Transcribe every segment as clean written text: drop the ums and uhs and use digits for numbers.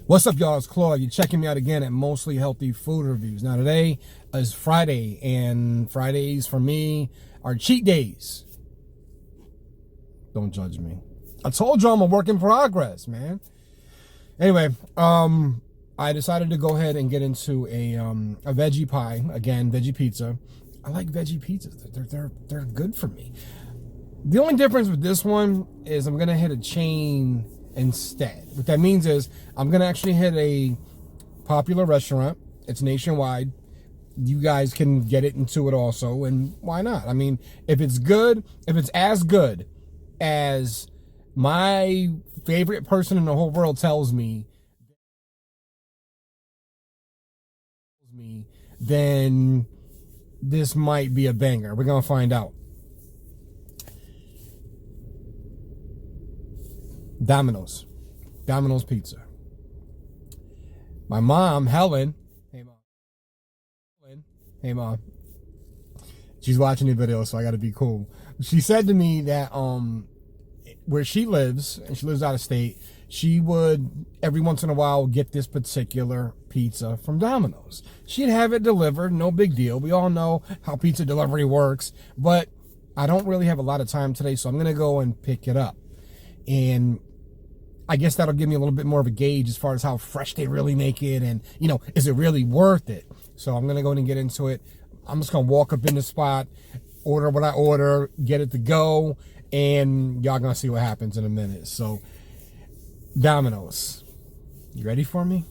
What's up, y'all? It's Claude. You're checking me out again at Mostly Healthy Food Reviews. Now, today is Friday, and Fridays for me are cheat days. Don't judge me. I told you I'm a work in progress, man. Anyway, I decided to go ahead and get into a veggie pie. Again, veggie pizza. I like veggie pizzas. They're good for me. The only difference with this one is I'm gonna hit a chain instead. What that means is I'm gonna actually hit a popular restaurant. It's nationwide. You guys can get it into it also, and why not? I mean, if it's good, if it's as good as my favorite person in the whole world tells me, then this might be a banger. We're gonna find out. Domino's Pizza. My mom, Helen. Hey mom. She's watching the video, so I gotta be cool. She said to me that where she lives, and she lives out of state, she would every once in a while get this particular pizza from Domino's. She'd have it delivered, no big deal. We all know how pizza delivery works, but I don't really have a lot of time today, so I'm gonna go and pick it up. And I guess that'll give me a little bit more of a gauge as far as how fresh they really make it, and, you know, is it really worth it? So I'm going to go ahead and get into it. I'm just going to walk up in the spot, order what I order, get it to go, and y'all going to see what happens in a minute. So, Domino's. You ready for me?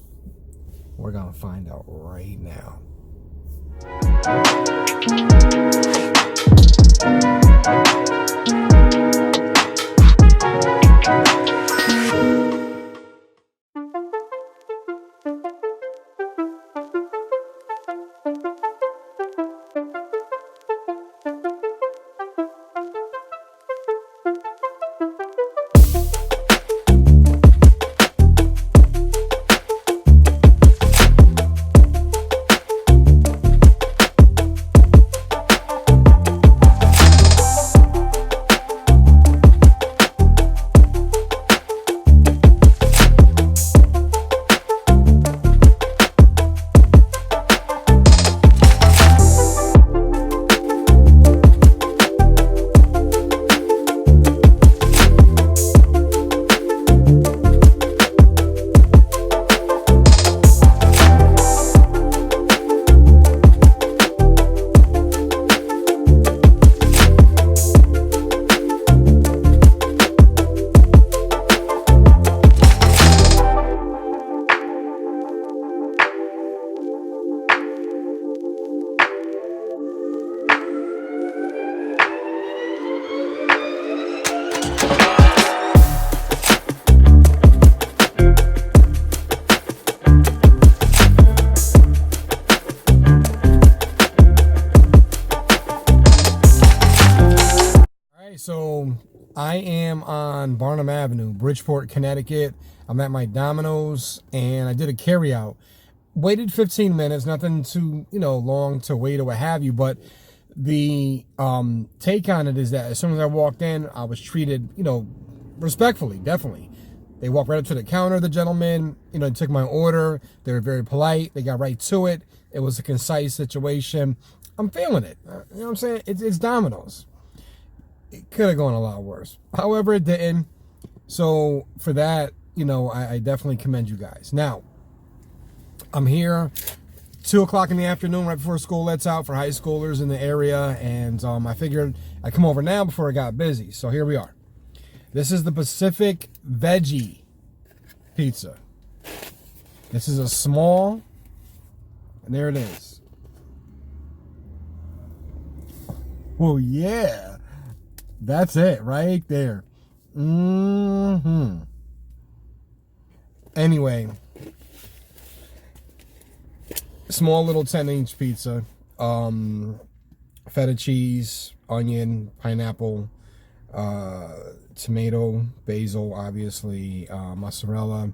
We're going to find out right now. So I am on Barnum Avenue, Bridgeport, Connecticut. I'm at my Domino's, and I did a carryout. Waited 15 minutes, nothing too, long to wait or what have you, but the take on it is that as soon as I walked in, I was treated, respectfully, definitely. They walked right up to the counter, the gentleman, they took my order. They were very polite. They got right to it. It was a concise situation. I'm feeling it. You know what I'm saying? It's Domino's. It could have gone a lot worse. However, it didn't. So for that, I definitely commend you guys. Now, I'm here 2 o'clock in the afternoon, right before school lets out for high schoolers in the area. And I figured I'd come over now before it got busy. So here we are. This is the Pacific Veggie Pizza. This is a small, and there it is. Oh, yeah. That's it right there. Anyway, small little 10-inch pizza. Feta cheese, onion, pineapple, tomato, basil, obviously, mozzarella,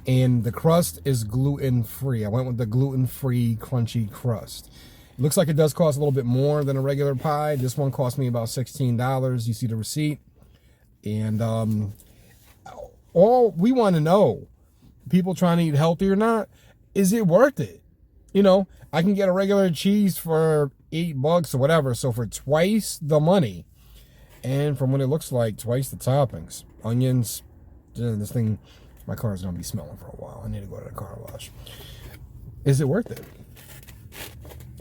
and the crust is gluten-free. I went with the gluten-free crunchy crust. It looks like it does cost a little bit more than a regular pie. This one cost me about $16. You see the receipt. And all we want to know people trying to eat healthy or not, is it worth it? You know, I can get a regular cheese for $8 or whatever. So for twice the money, and from what it looks like, twice the toppings, onions, this thing, my car's gonna be smelling for a while. I need to go to the car wash. Is it worth it?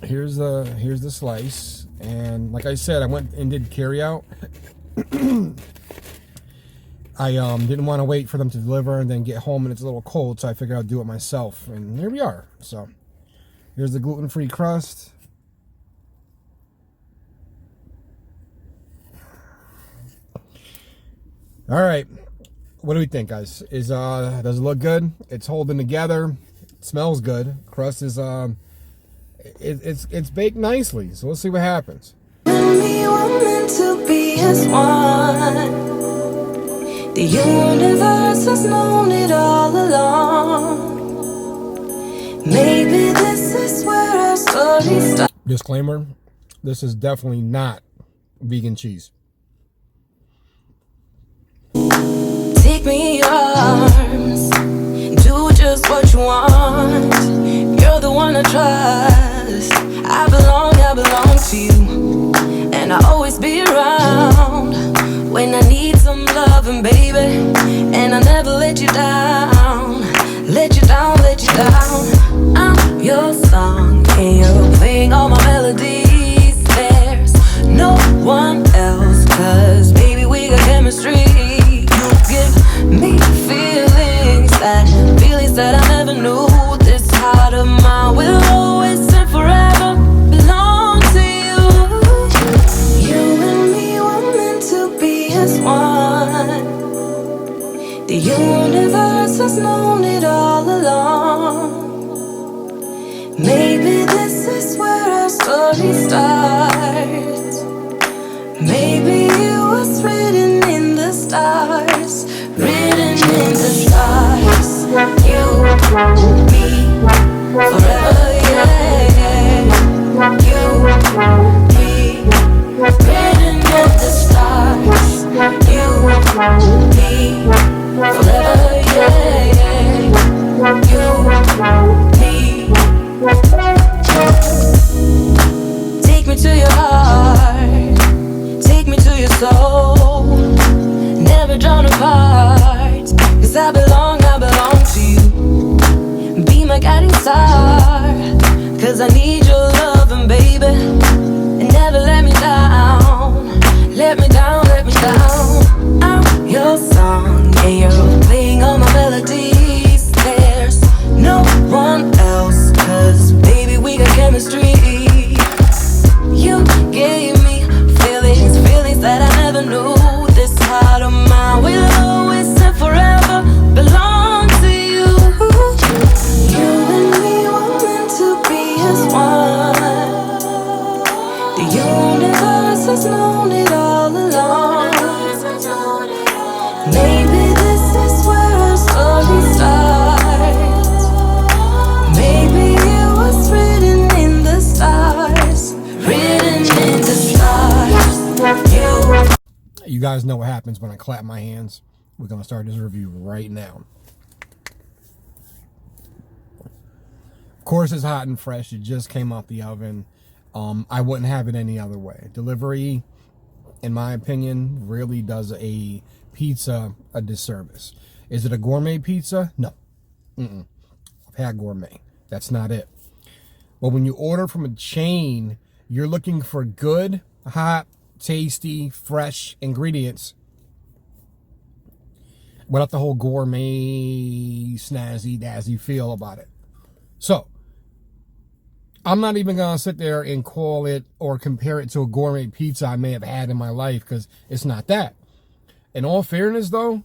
Here's the slice, and like I said, I went and did carry out. I didn't want to wait for them to deliver and then get home and it's a little cold, so I figured I'd do it myself, and here we are. So here's the gluten-free crust. All right, what do we think, guys? Does it look good? It's holding together. It smells good. Crust is it's baked nicely. So let's see what happens. We were meant to be as one. The universe has known it all along. Maybe this is where our story starts. Disclaimer: this is definitely not vegan cheese. Take me in your arms, do just what you want. You're the one I trust. I belong to you, and I'll always be around when I need some loving, baby. And I'll never let you down, let you down, let you down. I'm your song, and you're playing all my melodies. There's no one else, 'cause baby, we got chemistry. Give me feelings that I never knew. This heart of mine will always and forever belong to you. You and me were meant to be as one. The universe has known it all along. Maybe this is where our story starts. Maybe it was written in the stars, written in the stars. You, me, forever, yeah. You, me, written in the stars. You, me, forever, yeah. You, me. Take me to your heart, take me to your soul, never drawn apart, 'cause I belong to you. Be my guiding star, 'cause I need your loving, baby. And never let me down, let me down, let me down. I'm your song, and you're playing all my melodies. There's no one else, 'cause baby, we got chemistry. You gave me feelings that I never knew. This heart of mine will always and forever belong to you. You and me were meant to be as one. The universe has known it all along. Maybe this is where our story starts. Maybe it was written in the stars, written in the stars. You guys know what happens when I clap my hands. We're going to start this review right now. Of course, it's hot and fresh. It just came out the oven. I wouldn't have it any other way. Delivery, in my opinion, really does a pizza a disservice. Is it a gourmet pizza? No. I've had gourmet. That's not it. But when you order from a chain, you're looking for good, hot, tasty, fresh ingredients without the whole gourmet, snazzy, dazzy feel about it. So, I'm not even going to sit there and call it or compare it to a gourmet pizza I may have had in my life, because it's not that. In all fairness, though,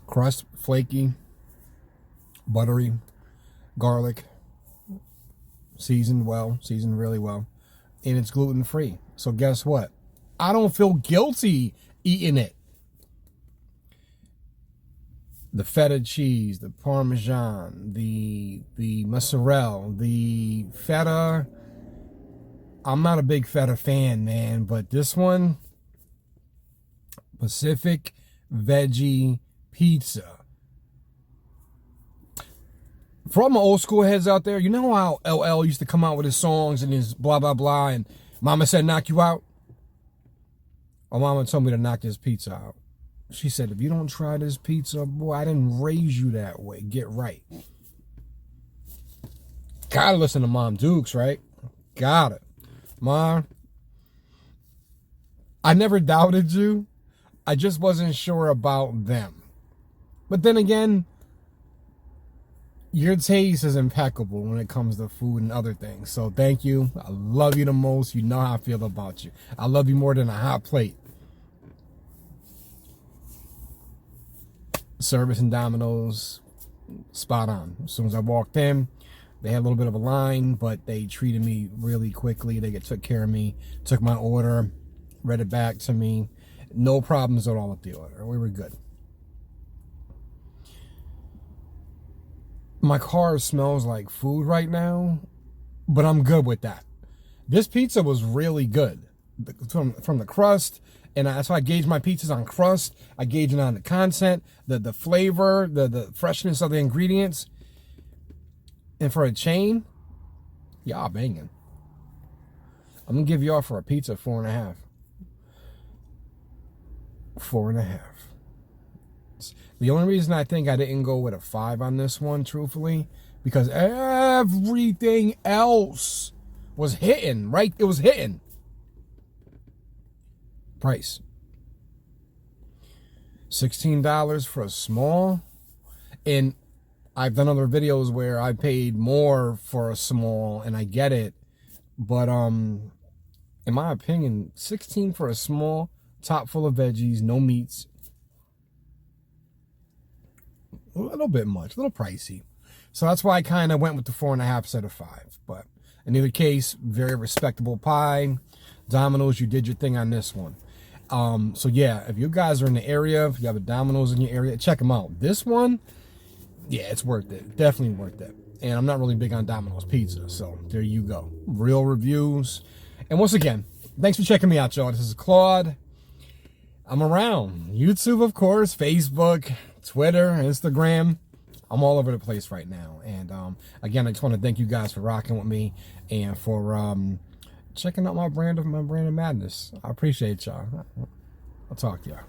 crust, flaky, buttery, garlic, seasoned really well, and it's gluten-free. So guess what? I don't feel guilty eating it. The feta cheese, the parmesan, the mozzarella, the feta. I'm not a big feta fan, man, but this one, Pacific Veggie Pizza. For all my old school heads out there, you know how LL used to come out with his songs and his blah, blah, blah, and Mama said knock you out? My mama told me to knock this pizza out. She said, if you don't try this pizza, boy, I didn't raise you that way. Get right. Gotta listen to Mom Dukes, right? Got it. Mom, I never doubted you. I just wasn't sure about them. But then again, your taste is impeccable when it comes to food and other things. So thank you. I love you the most. You know how I feel about you. I love you more than a hot plate. Service in Domino's, spot on. As soon as I walked in, they had a little bit of a line, but they treated me really quickly. They took care of me, took my order, read it back to me. No problems at all with the order. We were good. My car smells like food right now, but I'm good with that. This pizza was really good. From the crust, and that's why I gauge my pizzas on crust. I gauge it on the content, the flavor, the freshness of the ingredients. And for a chain, y'all banging. I'm gonna give y'all for a pizza 4.5. 4.5. The only reason I think I didn't go with a 5 on this one, truthfully, because everything else was hitting, right? It was hitting. Price. $16 for a small. And I've done other videos where I paid more for a small, and I get it. But in my opinion, $16 for a small, top full of veggies, no meats. A little bit much, a little pricey. So that's why I kind of went with the 4.5 instead of 5. But in either case, very respectable pie. Domino's, you did your thing on this one. So yeah, if you guys are in the area, if you have a Domino's in your area, check them out. This one, yeah, it's worth it. Definitely worth it. And I'm not really big on Domino's pizza, so there you go. Real reviews. And once again, thanks for checking me out, y'all. This is Claude. I'm around YouTube, of course, Facebook, Twitter, Instagram. I'm all over the place right now. And again, I just want to thank you guys for rocking with me and for checking out my brand of madness. I appreciate y'all. I'll talk to y'all.